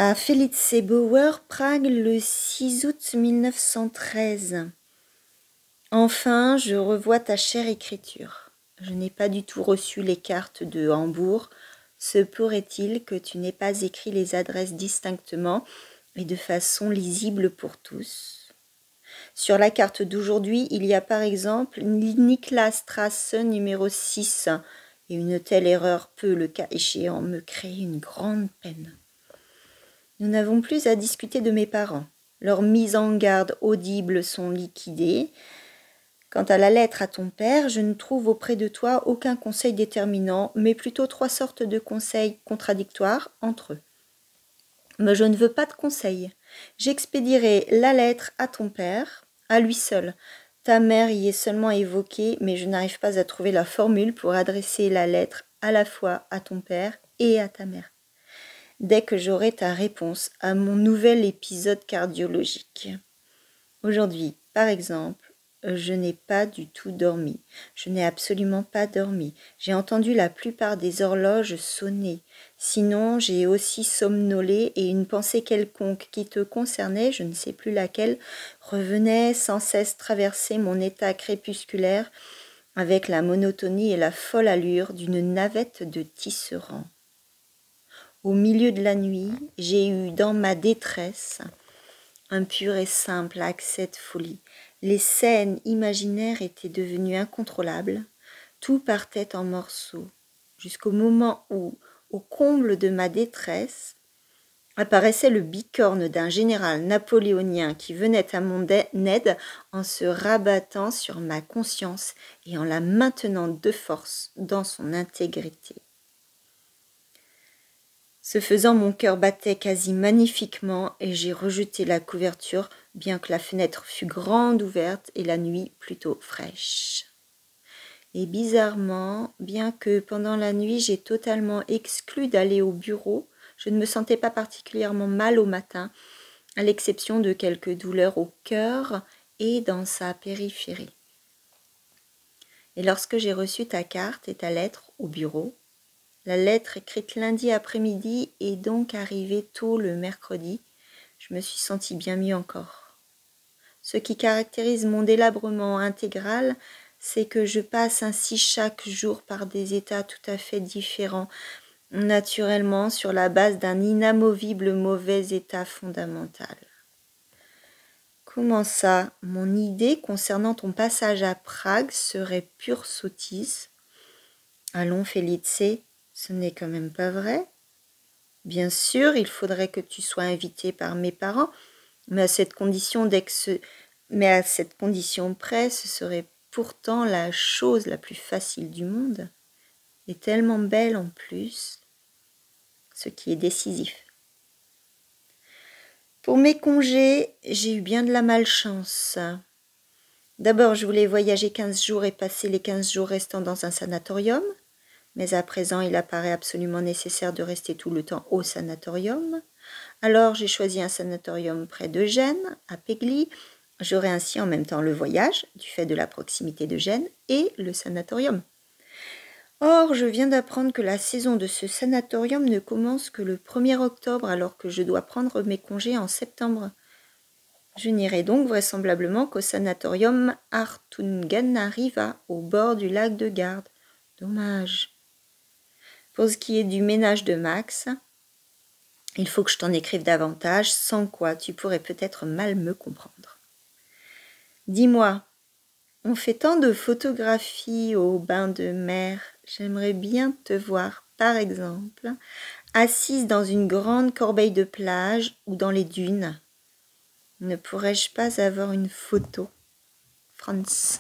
À Felice Bauer, Prague, le 6 août 1913. Enfin, je revois ta chère écriture. Je n'ai pas du tout reçu les cartes de Hambourg. Se pourrait-il que tu n'aies pas écrit les adresses distinctement et de façon lisible pour tous? Sur la carte d'aujourd'hui, il y a par exemple Niklasstrasse numéro 6, et une telle erreur peut, le cas échéant, me créer une grande peine. Nous n'avons plus à discuter de mes parents. Leurs mises en garde audibles sont liquidées. Quant à la lettre à ton père, je ne trouve auprès de toi aucun conseil déterminant, mais plutôt 3 sortes de conseils contradictoires entre eux. Mais je ne veux pas de conseils. J'expédierai la lettre à ton père, à lui seul. Ta mère y est seulement évoquée, mais je n'arrive pas à trouver la formule pour adresser la lettre à la fois à ton père et à ta mère. Dès que j'aurai ta réponse à mon nouvel épisode cardiologique. Aujourd'hui, par exemple, je n'ai pas du tout dormi. Je n'ai absolument pas dormi. J'ai entendu la plupart des horloges sonner. Sinon, j'ai aussi somnolé et une pensée quelconque qui te concernait, je ne sais plus laquelle, revenait sans cesse traverser mon état crépusculaire avec la monotonie et la folle allure d'une navette de tisserand. Au milieu de la nuit, j'ai eu dans ma détresse un pur et simple accès de folie. Les scènes imaginaires étaient devenues incontrôlables. Tout partait en morceaux, jusqu'au moment où, au comble de ma détresse, apparaissait le bicorne d'un général napoléonien qui venait à mon aide en se rabattant sur ma conscience et en la maintenant de force dans son intégrité. Ce faisant, mon cœur battait quasi magnifiquement et j'ai rejeté la couverture, bien que la fenêtre fût grande ouverte et la nuit plutôt fraîche. Et bizarrement, bien que pendant la nuit j'ai totalement exclu d'aller au bureau, je ne me sentais pas particulièrement mal au matin, à l'exception de quelques douleurs au cœur et dans sa périphérie. Et lorsque j'ai reçu ta carte et ta lettre au bureau, la lettre écrite lundi après-midi est donc arrivée tôt le mercredi. Je me suis sentie bien mieux encore. Ce qui caractérise mon délabrement intégral, c'est que je passe ainsi chaque jour par des états tout à fait différents, naturellement sur la base d'un inamovible mauvais état fondamental. Comment ça, mon idée concernant ton passage à Prague serait pure sottise? Allons, Felice, ce n'est quand même pas vrai. Bien sûr, il faudrait que tu sois invité par mes parents, mais à cette condition près, ce serait pourtant la chose la plus facile du monde, et tellement belle en plus, ce qui est décisif. Pour mes congés, j'ai eu bien de la malchance. D'abord, je voulais voyager 15 jours et passer les 15 jours restants dans un sanatorium. Mais à présent, il apparaît absolument nécessaire de rester tout le temps au sanatorium. Alors, j'ai choisi un sanatorium près de Gênes, à Pegli. J'aurai ainsi en même temps le voyage, du fait de la proximité de Gênes, et le sanatorium. Or, je viens d'apprendre que la saison de ce sanatorium ne commence que le 1er octobre, alors que je dois prendre mes congés en septembre. Je n'irai donc vraisemblablement qu'au sanatorium Artungen-Riva, au bord du lac de Garde. Dommage. Pour ce qui est du ménage de Max, il faut que je t'en écrive davantage, sans quoi tu pourrais peut-être mal me comprendre. Dis-moi, on fait tant de photographies au bain de mer, j'aimerais bien te voir, par exemple, assise dans une grande corbeille de plage ou dans les dunes. Ne pourrais-je pas avoir une photo, Franz ?